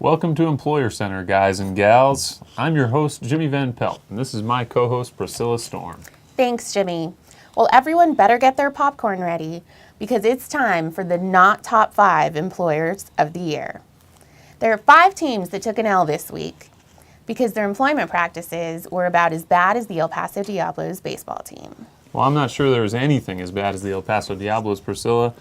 Welcome to Employer Center, guys and gals. I'm your host, Jimmy Van Pelt, and this is my co-host, Priscilla Storm. Thanks, Jimmy. Well, everyone better get their popcorn ready because it's time for the not top 5 employers of the year. There are 5 teams that took an L this week because their employment practices were about as bad as the El Paso Diablos baseball team. Well, I'm not sure there was anything as bad as the El Paso Diablos, Priscilla,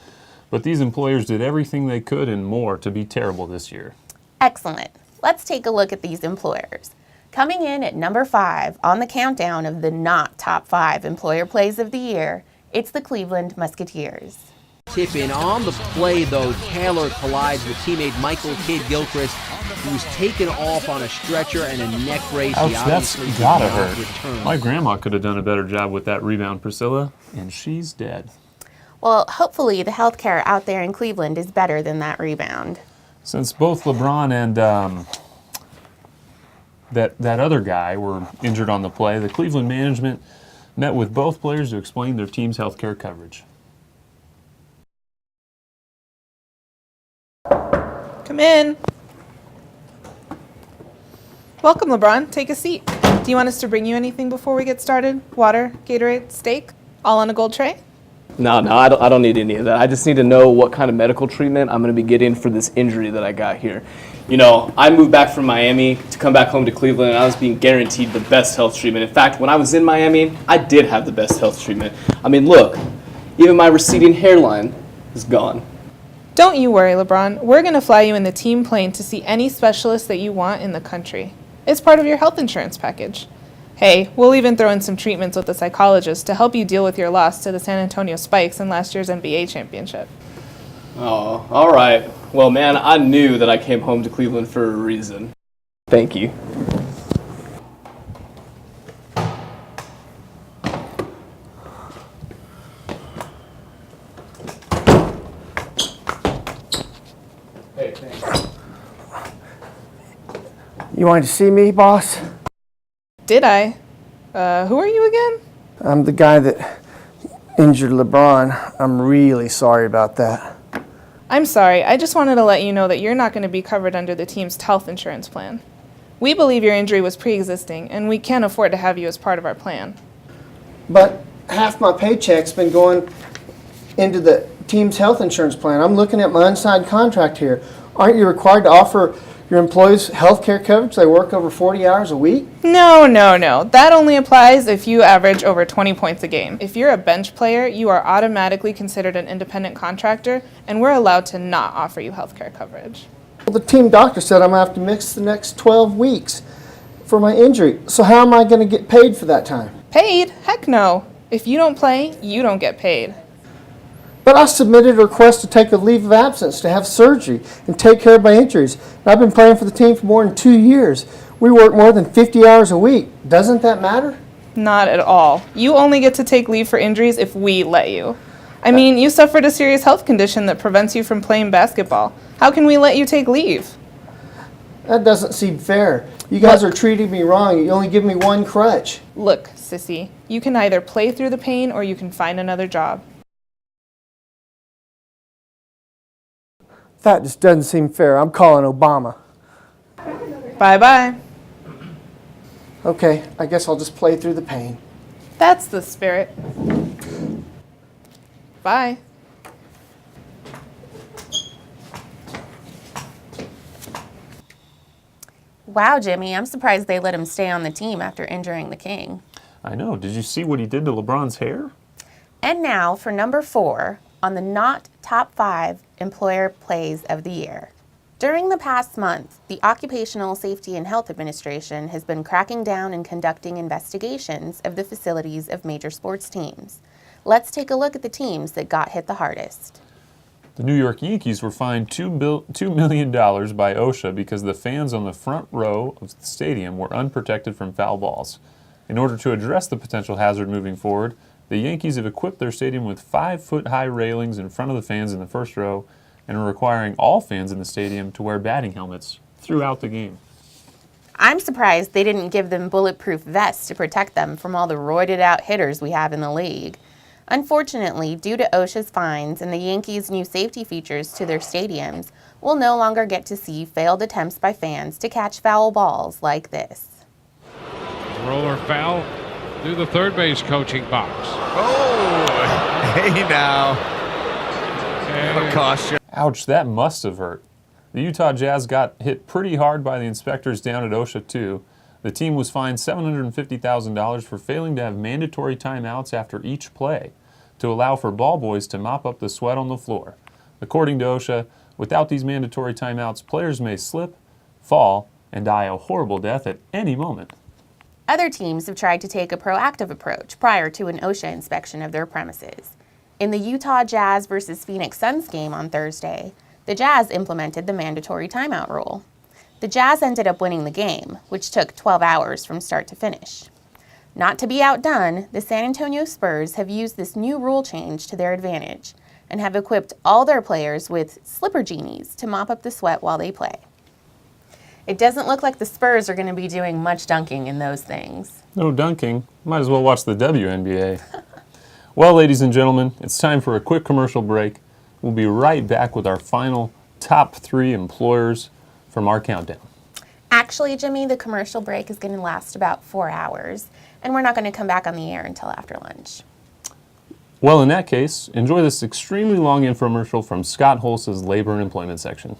but these employers did everything they could and more to be terrible this year. Excellent. Let's take a look at these employers. Coming in at number 5 on the countdown of the not top 5 employer plays of the year, it's the Cleveland Musketeers. Tip in on the play, though, Taylor collides with teammate Michael Kidd-Gilchrist, who's taken off on a stretcher and a neck brace. Ouch, that's gotta hurt. My grandma could have done a better job with that rebound, Priscilla, and she's dead. Well, hopefully the healthcare out there in Cleveland is better than that rebound. Since both LeBron and that other guy were injured on the play, the Cleveland management met with both players to explain their team's healthcare coverage. Come in. Welcome, LeBron. Take a seat. Do you want us to bring you anything before we get started? Water, Gatorade, steak? All on a gold tray? No, I don't need any of that. I just need to know what kind of medical treatment I'm going to be getting for this injury that I got here. You know, I moved back from Miami to come back home to Cleveland, and I was being guaranteed the best health treatment. In fact, when I was in Miami, I did have the best health treatment. I mean, look, even my receding hairline is gone. Don't you worry, LeBron. We're going to fly you in the team plane to see any specialist that you want in the country. It's part of your health insurance package. Hey, we'll even throw in some treatments with a psychologist to help you deal with your loss to the San Antonio Spikes in last year's NBA championship. Oh, all right. Well, man, I knew that I came home to Cleveland for a reason. Thank you. Hey, thanks. You wanted to see me, boss? Did I? Who are you again? I'm the guy that injured LeBron. I'm really sorry about that. I'm sorry. I just wanted to let you know that you're not going to be covered under the team's health insurance plan. We believe your injury was pre-existing, and we can't afford to have you as part of our plan. But half my paycheck's been going into the team's health insurance plan. I'm looking at my unsigned contract here. Aren't you required to offer your employees health care coverage? They work over 40 hours a week? No. That only applies if you average over 20 points a game. If you're a bench player, you are automatically considered an independent contractor, and we're allowed to not offer you health care coverage. Well, the team doctor said I'm going to have to miss the next 12 weeks for my injury. So how am I going to get paid for that time? Paid? Heck no. If you don't play, you don't get paid. But I submitted a request to take a leave of absence to have surgery and take care of my injuries. And I've been playing for the team for more than 2 years. We work more than 50 hours a week. Doesn't that matter? Not at all. You only get to take leave for injuries if we let you. I mean, you suffered a serious health condition that prevents you from playing basketball. How can we let you take leave? That doesn't seem fair. You guys are treating me wrong. You only give me one crutch. Look, sissy, you can either play through the pain or you can find another job. That just doesn't seem fair. I'm calling Obama. Bye-bye. Okay, I guess I'll just play through the pain. That's the spirit. Bye. Wow, Jimmy, I'm surprised they let him stay on the team after injuring the King. I know. Did you see what he did to LeBron's hair? And now for number 4 on the not top 5 employer plays of the year. During the past month, the Occupational Safety and Health Administration has been cracking down and conducting investigations of the facilities of major sports teams. Let's take a look at the teams that got hit the hardest. The New York Yankees were fined $2 million by OSHA because the fans on the front row of the stadium were unprotected from foul balls. In order to address the potential hazard moving forward, the Yankees have equipped their stadium with 5-foot-high railings in front of the fans in the first row and are requiring all fans in the stadium to wear batting helmets throughout the game. I'm surprised they didn't give them bulletproof vests to protect them from all the roided out hitters we have in the league. Unfortunately, due to OSHA's fines and the Yankees' new safety features to their stadiums, we'll no longer get to see failed attempts by fans to catch foul balls like this. Roller foul through the third base coaching box. Oh, hey now. That'll cost you. Ouch, that must have hurt. The Utah Jazz got hit pretty hard by the inspectors down at OSHA too. The team was fined $750,000 for failing to have mandatory timeouts after each play to allow for ball boys to mop up the sweat on the floor. According to OSHA, without these mandatory timeouts, players may slip, fall, and die a horrible death at any moment. Other teams have tried to take a proactive approach prior to an OSHA inspection of their premises. In the Utah Jazz versus Phoenix Suns game on Thursday, the Jazz implemented the mandatory timeout rule. The Jazz ended up winning the game, which took 12 hours from start to finish. Not to be outdone, the San Antonio Spurs have used this new rule change to their advantage and have equipped all their players with slipper genies to mop up the sweat while they play. It doesn't look like the Spurs are going to be doing much dunking in those things. No dunking. Might as well watch the WNBA. Well, ladies and gentlemen, it's time for a quick commercial break. We'll be right back with our final top 3 employers from our countdown. Actually, Jimmy, the commercial break is going to last about 4 hours, and we're not going to come back on the air until after lunch. Well, in that case, enjoy this extremely long infomercial from Scott Hulse's Labor and Employment section.